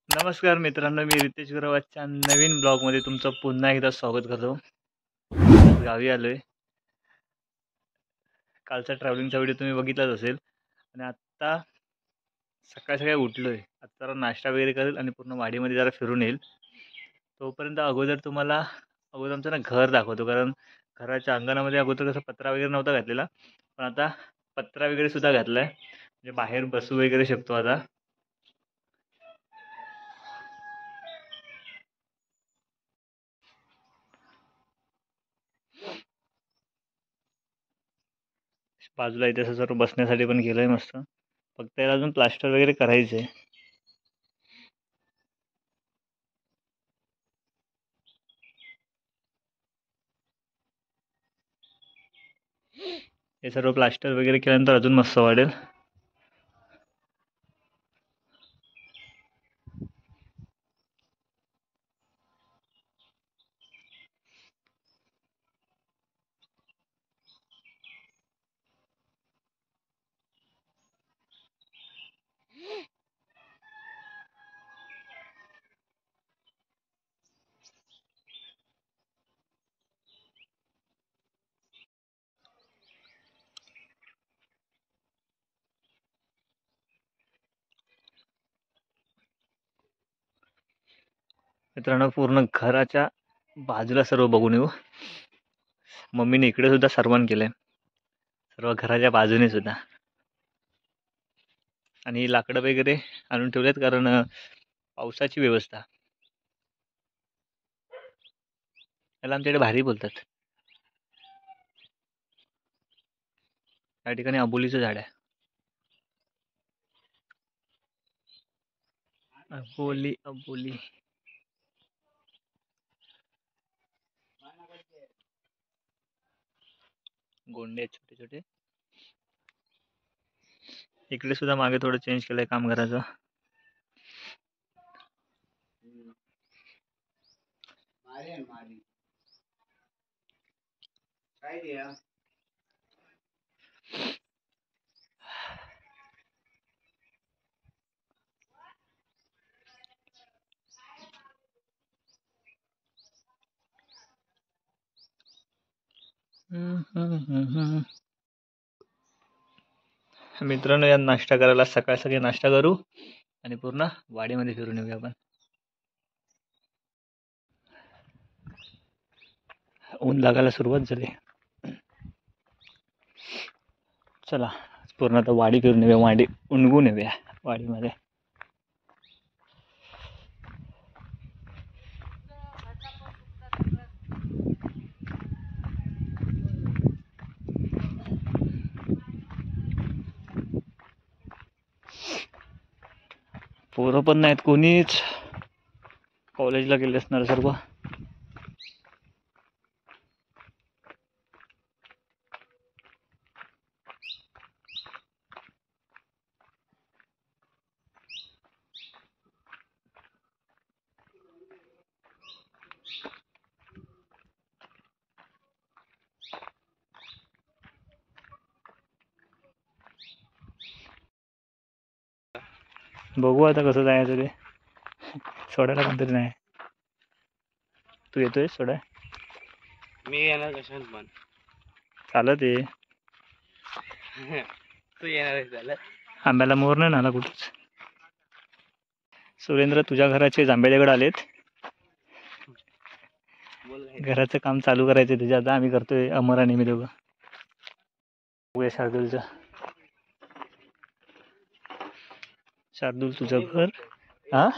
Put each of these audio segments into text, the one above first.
नमस्कार मित्रांनो, मी रितेश गुरवाच्या नवीन ब्लॉगमध्ये तुमचं पुन्हा एकदा स्वागत करतो. गावी आलोय. कालचा ट्रॅव्हलिंगचा व्हिडिओ तुम्ही बघितलाच असेल. आणि आत्ता सकाळी उठलोय. आता जरा नाश्ता वगैरे करेल आणि पूर्ण वाडीमध्ये जरा फिरून येईल. तोपर्यंत अगोदर आमचं घर दाखवतो, कारण घराच्या अंगणामध्ये अगोदर कसं पत्रा वगैरे नव्हता घातलेला, पण आता पत्रा वगैरे सुद्धा घातलाय, म्हणजे बाहेर बसू वगैरे शकतो आता. बाजूला इथे असं सर्व बसण्यासाठी पण केलंय मस्त. फक्त याला अजून प्लास्टर वगैरे करायचंय. हे सर्व प्लास्टर वगैरे केल्यानंतर अजून मस्त वाटेल. मित्रांनो, पूर्ण घराच्या बाजूला सर्व बघून येऊ. मम्मीने इकडे सुद्धा सर्वान केलंय, सर्व घराच्या बाजूने सुद्धा. आणि लाकडं वगैरे आणून ठेवलेत, कारण पावसाची व्यवस्था. याला आमच्याकडे भारी बोलतात. या ठिकाणी अबोलीचं झाड आहे. अबोली. गोंडे छोटे छोटे. इकडे सुद्धा मागे थोडं चेंज केलंय काम घराचं. मित्रांनो, या नाश्ता करायला सकाळी नाश्ता करू आणि पूर्ण वाडीमध्ये फिरून येऊया आपण. ऊन लागायला सुरुवात झाली. चला पूर्ण आता वाडी फिरून येऊया, वाडी उणगून येऊया वाडीमध्ये. पोरं पण नाहीत कोणीच, कॉलेजला गेले असणार सर्व. बघू आता कसं जायचं ते. सोडायला कोणतरी नाही. तू येतोय सोडाय? मी येणार कशात पण चालत आहे. तू येणार झालं. आंब्याला मोर नाही आला कुठेच. सुरेंद्र, तुझ्या घराचे जांभे दगड आलेत. घराचं काम चालू करायचं तुझ्या. आता आम्ही करतोय, अमर आणि मी दोघं. बघूया शार्दूलचं. शार्दूल, तुझं घर. हा,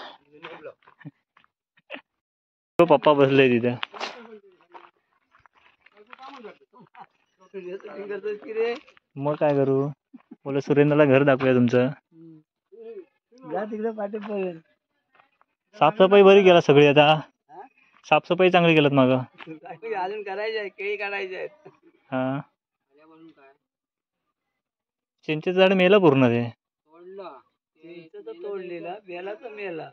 पप्पा बसले तिथे. मग काय करू? बोला सुरेंद्रला घर दाखवूया तुमचं. जा तिकडे पाठीपर्यंत. साफसफाई बरी केला सगळी आता. साफसफाई चांगली केलं माग. अजून करायचे आहे, केळी काढायचे आहेत. हा चिंचेचं झाड मेलं पूर्ण ते. तोडला तोडलेला बेलाचा मेला.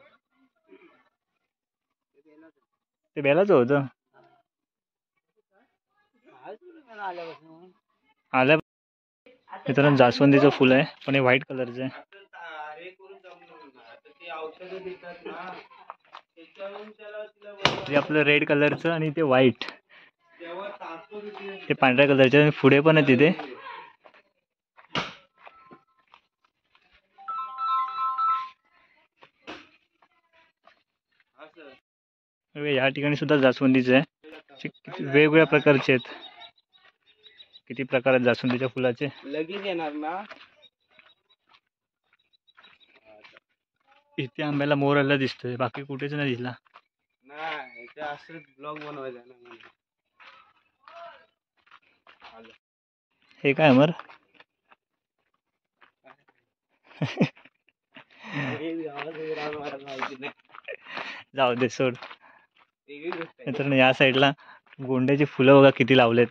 ते बेलाचं होतं. आल्या मित्रांनो जास्वंदीचं फुल आहे पण हे व्हाईट कलरचं आहे. हे आपलं रेड कलरचं आणि ते व्हाईट ते पांढऱ्या कलरचे आणि पुढे पण आहे तिथे. या ठिकाणी सुद्धा जास्वंदीचे आहे. वेगवेगळ्या प्रकारचे आहेत. किती प्रकार आहेत जास्वंदीच्या फुलाचे. लगेच येणार ना. इथे आंब्याला मोर आला दिसतोय बाकी कुठेच नाही दिसला. नाही असं ब्लॉग बनवायचा ना. हे काय अमर जाऊ दे सोड. मित्रांनो या साईडला गोंड्याची फुलं बघा किती लावलेत.